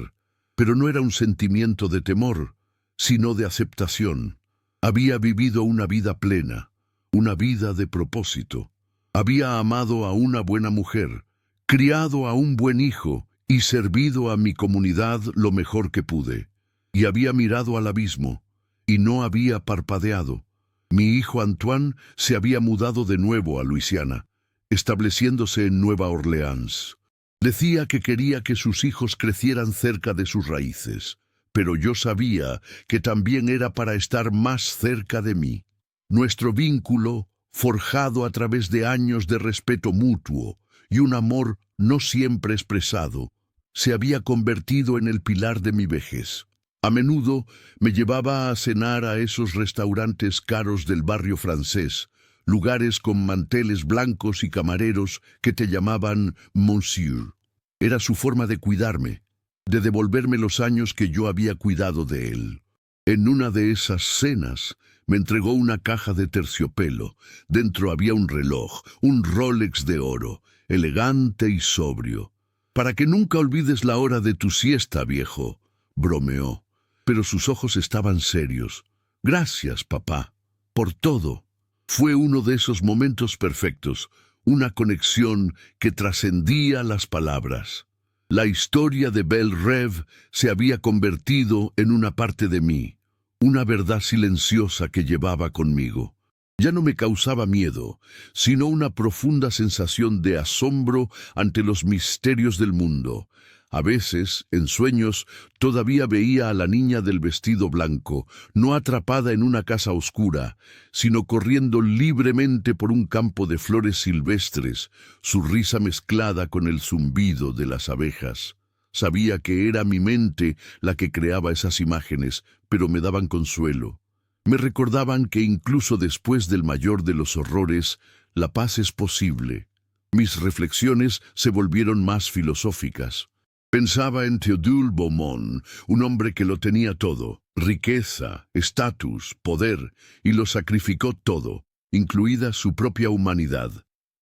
[SPEAKER 1] Pero no era un sentimiento de temor, sino de aceptación. Había vivido una vida plena, una vida de propósito. Había amado a una buena mujer, criado a un buen hijo y servido a mi comunidad lo mejor que pude. Y había mirado al abismo, y no había parpadeado. Mi hijo Antoine se había mudado de nuevo a Luisiana, estableciéndose en Nueva Orleans. Decía que quería que sus hijos crecieran cerca de sus raíces, pero yo sabía que también era para estar más cerca de mí. Nuestro vínculo forjado a través de años de respeto mutuo y un amor no siempre expresado, se había convertido en el pilar de mi vejez. A menudo me llevaba a cenar a esos restaurantes caros del barrio francés, lugares con manteles blancos y camareros que te llamaban Monsieur. Era su forma de cuidarme, de devolverme los años que yo había cuidado de él. En una de esas cenas me entregó una caja de terciopelo. Dentro había un reloj, un Rolex de oro, elegante y sobrio. «Para que nunca olvides la hora de tu siesta, viejo», bromeó. Pero sus ojos estaban serios. «Gracias, papá, por todo». Fue uno de esos momentos perfectos, una conexión que trascendía las palabras. La historia de Belle Rêve se había convertido en una parte de mí, una verdad silenciosa que llevaba conmigo. Ya no me causaba miedo, sino una profunda sensación de asombro ante los misterios del mundo. A veces, en sueños, todavía veía a la niña del vestido blanco, no atrapada en una casa oscura, sino corriendo libremente por un campo de flores silvestres, su risa mezclada con el zumbido de las abejas. Sabía que era mi mente la que creaba esas imágenes, pero me daban consuelo. Me recordaban que incluso después del mayor de los horrores, la paz es posible. Mis reflexiones se volvieron más filosóficas. Pensaba en Théodule Beaumont, un hombre que lo tenía todo, riqueza, estatus, poder, y lo sacrificó todo, incluida su propia humanidad,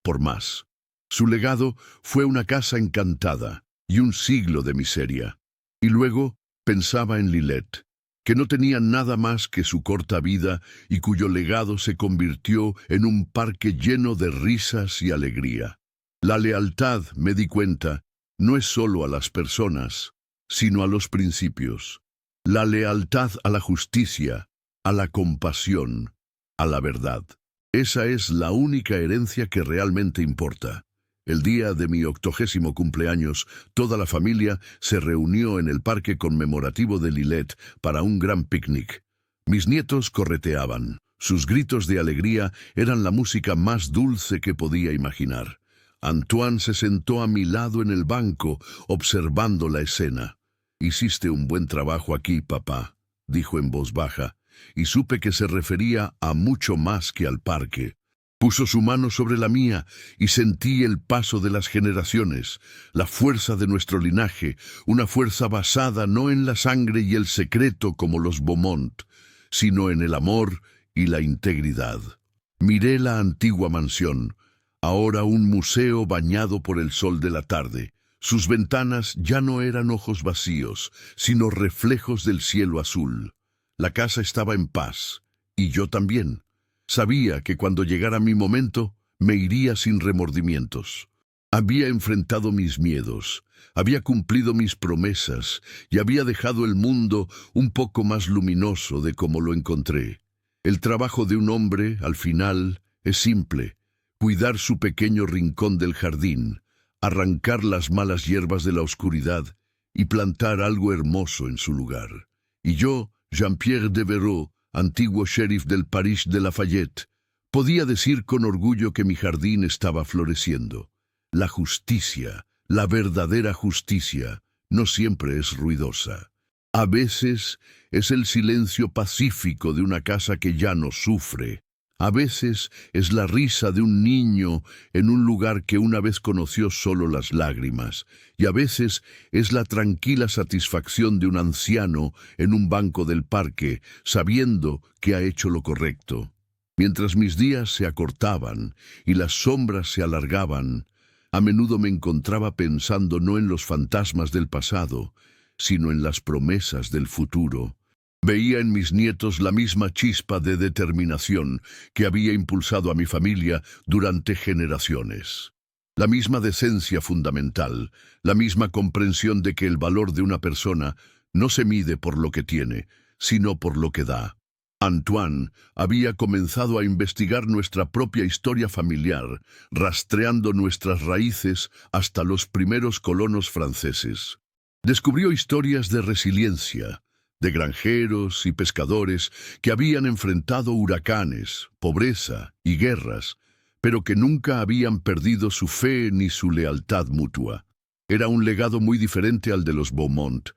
[SPEAKER 1] por más. Su legado fue una casa encantada y un siglo de miseria. Y luego pensaba en Lilette, que no tenía nada más que su corta vida y cuyo legado se convirtió en un parque lleno de risas y alegría. La lealtad, me di cuenta, no es solo a las personas, sino a los principios. La lealtad a la justicia, a la compasión, a la verdad. Esa es la única herencia que realmente importa. El día de mi 80º cumpleaños, toda la familia se reunió en el parque conmemorativo de Lilette para un gran picnic. Mis nietos correteaban. Sus gritos de alegría eran la música más dulce que podía imaginar. Antoine se sentó a mi lado en el banco, observando la escena. «Hiciste un buen trabajo aquí, papá», dijo en voz baja, y supe que se refería a mucho más que al parque. Puso su mano sobre la mía y sentí el paso de las generaciones, la fuerza de nuestro linaje, una fuerza basada no en la sangre y el secreto como los Beaumont, sino en el amor y la integridad. Miré la antigua mansión, ahora un museo bañado por el sol de la tarde. Sus ventanas ya no eran ojos vacíos, sino reflejos del cielo azul. La casa estaba en paz, y yo también. Sabía que cuando llegara mi momento, me iría sin remordimientos. Había enfrentado mis miedos, había cumplido mis promesas y había dejado el mundo un poco más luminoso de como lo encontré. El trabajo de un hombre, al final, es simple: cuidar su pequeño rincón del jardín, arrancar las malas hierbas de la oscuridad y plantar algo hermoso en su lugar. Y yo, Jean-Pierre Devereux, antiguo sheriff del París de Lafayette, podía decir con orgullo que mi jardín estaba floreciendo. La justicia, la verdadera justicia, no siempre es ruidosa. A veces es el silencio pacífico de una casa que ya no sufre. A veces es la risa de un niño en un lugar que una vez conoció solo las lágrimas, y a veces es la tranquila satisfacción de un anciano en un banco del parque, sabiendo que ha hecho lo correcto. Mientras mis días se acortaban y las sombras se alargaban, a menudo me encontraba pensando no en los fantasmas del pasado, sino en las promesas del futuro. Veía en mis nietos la misma chispa de determinación que había impulsado a mi familia durante generaciones. La misma decencia fundamental, la misma comprensión de que el valor de una persona no se mide por lo que tiene, sino por lo que da. Antoine había comenzado a investigar nuestra propia historia familiar, rastreando nuestras raíces hasta los primeros colonos franceses. Descubrió historias de resiliencia, de granjeros y pescadores que habían enfrentado huracanes, pobreza y guerras, pero que nunca habían perdido su fe ni su lealtad mutua. Era un legado muy diferente al de los Beaumont,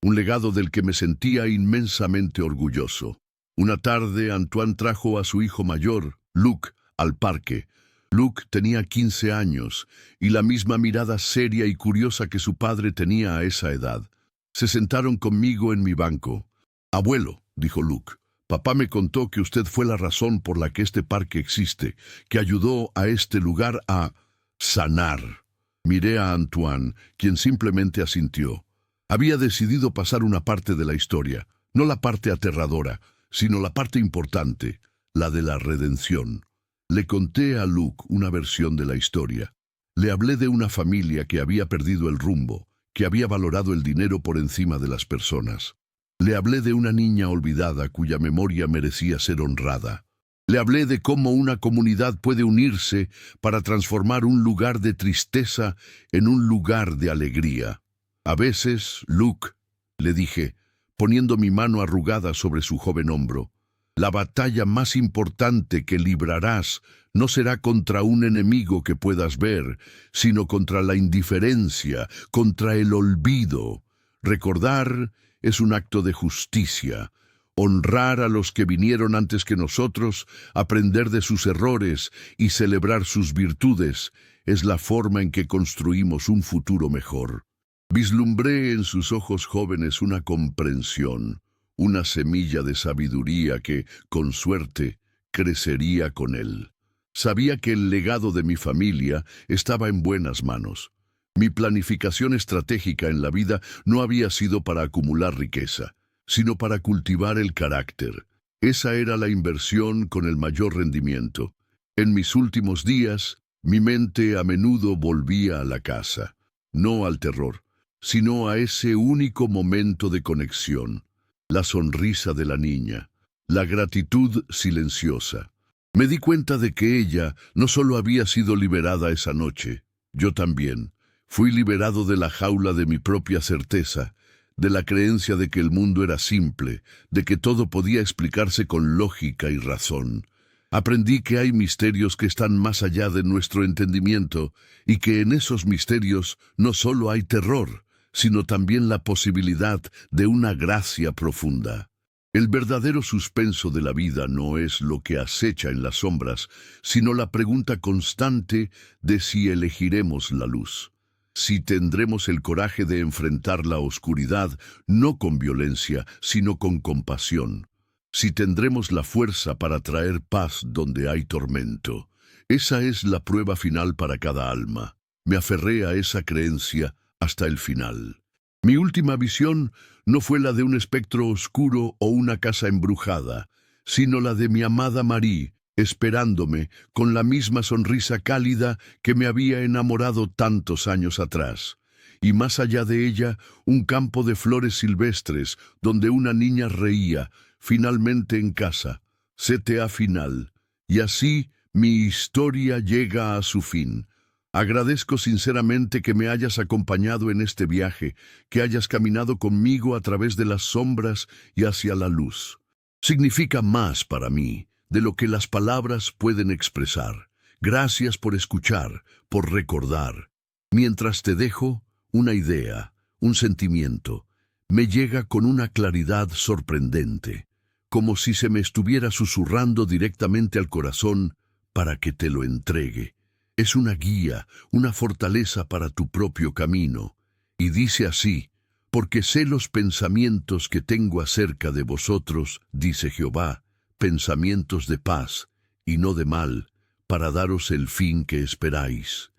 [SPEAKER 1] un legado del que me sentía inmensamente orgulloso. Una tarde, Antoine trajo a su hijo mayor, Luc, al parque. Luc tenía 15 años y la misma mirada seria y curiosa que su padre tenía a esa edad. Se sentaron conmigo en mi banco. «Abuelo», dijo Luc, «papá me contó que usted fue la razón por la que este parque existe, que ayudó a este lugar a sanar». Miré a Antoine, quien simplemente asintió. Había decidido pasar una parte de la historia, no la parte aterradora, sino la parte importante, la de la redención. Le conté a Luc una versión de la historia. Le hablé de una familia que había perdido el rumbo, que había valorado el dinero por encima de las personas. Le hablé de una niña olvidada cuya memoria merecía ser honrada. Le hablé de cómo una comunidad puede unirse para transformar un lugar de tristeza en un lugar de alegría. A veces, Luc, le dije, poniendo mi mano arrugada sobre su joven hombro, la batalla más importante que librarás no será contra un enemigo que puedas ver, sino contra la indiferencia, contra el olvido. Recordar es un acto de justicia. Honrar a los que vinieron antes que nosotros, aprender de sus errores y celebrar sus virtudes es la forma en que construimos un futuro mejor. Vislumbré en sus ojos jóvenes una comprensión, una semilla de sabiduría que, con suerte, crecería con él. Sabía que el legado de mi familia estaba en buenas manos. Mi planificación estratégica en la vida no había sido para acumular riqueza, sino para cultivar el carácter. Esa era la inversión con el mayor rendimiento. En mis últimos días, mi mente a menudo volvía a la casa, no al terror, sino a ese único momento de conexión. La sonrisa de la niña, la gratitud silenciosa. Me di cuenta de que ella no solo había sido liberada esa noche, yo también. Fui liberado de la jaula de mi propia certeza, de la creencia de que el mundo era simple, de que todo podía explicarse con lógica y razón. Aprendí que hay misterios que están más allá de nuestro entendimiento y que en esos misterios no solo hay terror, sino también la posibilidad de una gracia profunda. El verdadero suspenso de la vida no es lo que acecha en las sombras, sino la pregunta constante de si elegiremos la luz. Si tendremos el coraje de enfrentar la oscuridad, no con violencia, sino con compasión. Si tendremos la fuerza para traer paz donde hay tormento. Esa es la prueba final para cada alma. Me aferré a esa creencia hasta el final. Mi última visión no fue la de un espectro oscuro o una casa embrujada, sino la de mi amada Marie, esperándome con la misma sonrisa cálida que me había enamorado tantos años atrás. Y más allá de ella, un campo de flores silvestres donde una niña reía, finalmente en casa. CTA final. Y así mi historia llega a su fin. Agradezco sinceramente que me hayas acompañado en este viaje, que hayas caminado conmigo a través de las sombras y hacia la luz. Significa más para mí de lo que las palabras pueden expresar. Gracias por escuchar, por recordar. Mientras te dejo, una idea, un sentimiento, me llega con una claridad sorprendente, como si se me estuviera susurrando directamente al corazón para que te lo entregue. Es una guía, una fortaleza para tu propio camino. Y dice así: porque sé los pensamientos que tengo acerca de vosotros, dice Jehová, pensamientos de paz y no de mal, para daros el fin que esperáis.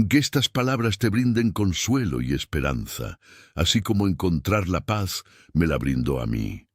[SPEAKER 1] Que estas palabras te brinden consuelo y esperanza, así como encontrar la paz me la brindó a mí.